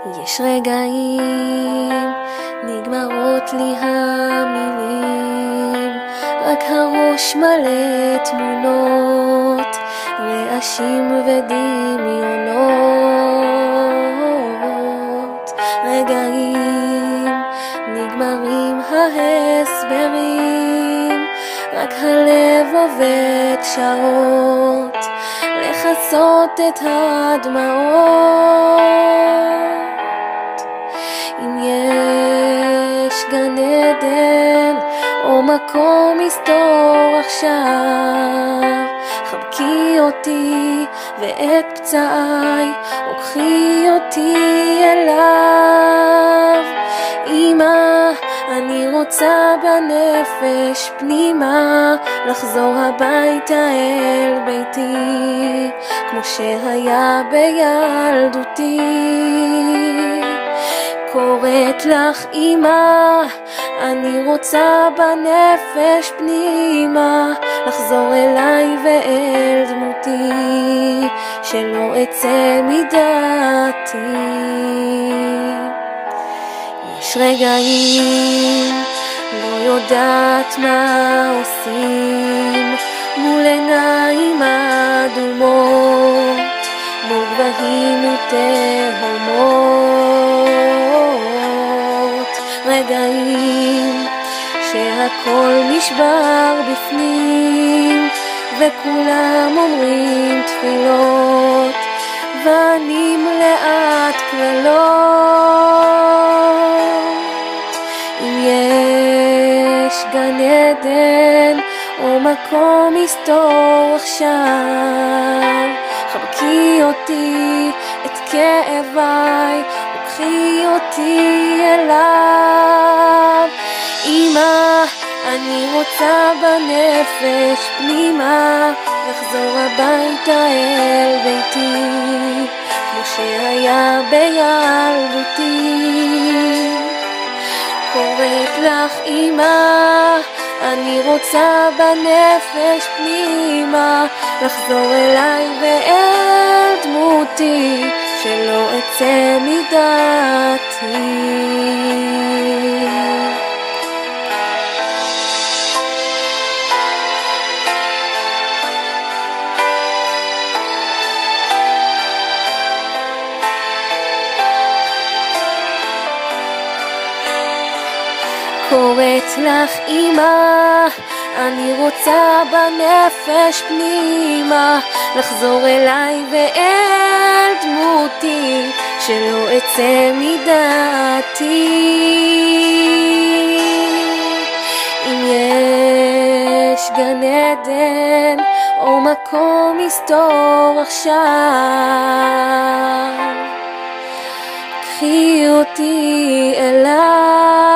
יש רגעים, נגמרות לי המילים, רק הראש מלא תמונות, רעשים ודמיונות. רגעים, נגמרים ההסברים, רק הלב עובד שעות, לחסות את הדמעות. אם יש גן עדן או מקום מסתור עכשיו, חבקי אותי ואת פצעי, וקחי אותי אליו. אמא, אני רוצה בנפש פנימה, לחזור הביתה אל ביתי, כמו שהיה בילדותי. קוראת לך אמא, אני רוצה בנפש פנימה, לחזור אליי ואל דמותי, שלא אצא מדעתי. יש רגעים, לא יודעת מה עושים, מול עיניים אדומות, מול גבהים ותהומות. רגעים שהכל נשבר בפנים, וכולם אומרים תפילות, ואני מלאת קללות. אם יש גן עדן או מקום מסתור עכשיו, חבקי אותי את כאביי, וקחי אותי אליו. אמא, אני רוצה בנפש פנימה, לחזור הביתה אל ביתי, כמו שהיה בילדותי. קוראת לך אמא, אני רוצה בנפש פנימה, לחזור אליי ואל דמותי, שלא אצא מדעתי. קוראת לך אמא, אני רוצה בנפש פנימה, לחזור אליי ואל דמותי, שלא אצא מדעתי. אם יש גן עדן או מקום מסתור עכשיו, קחי אותי אליי.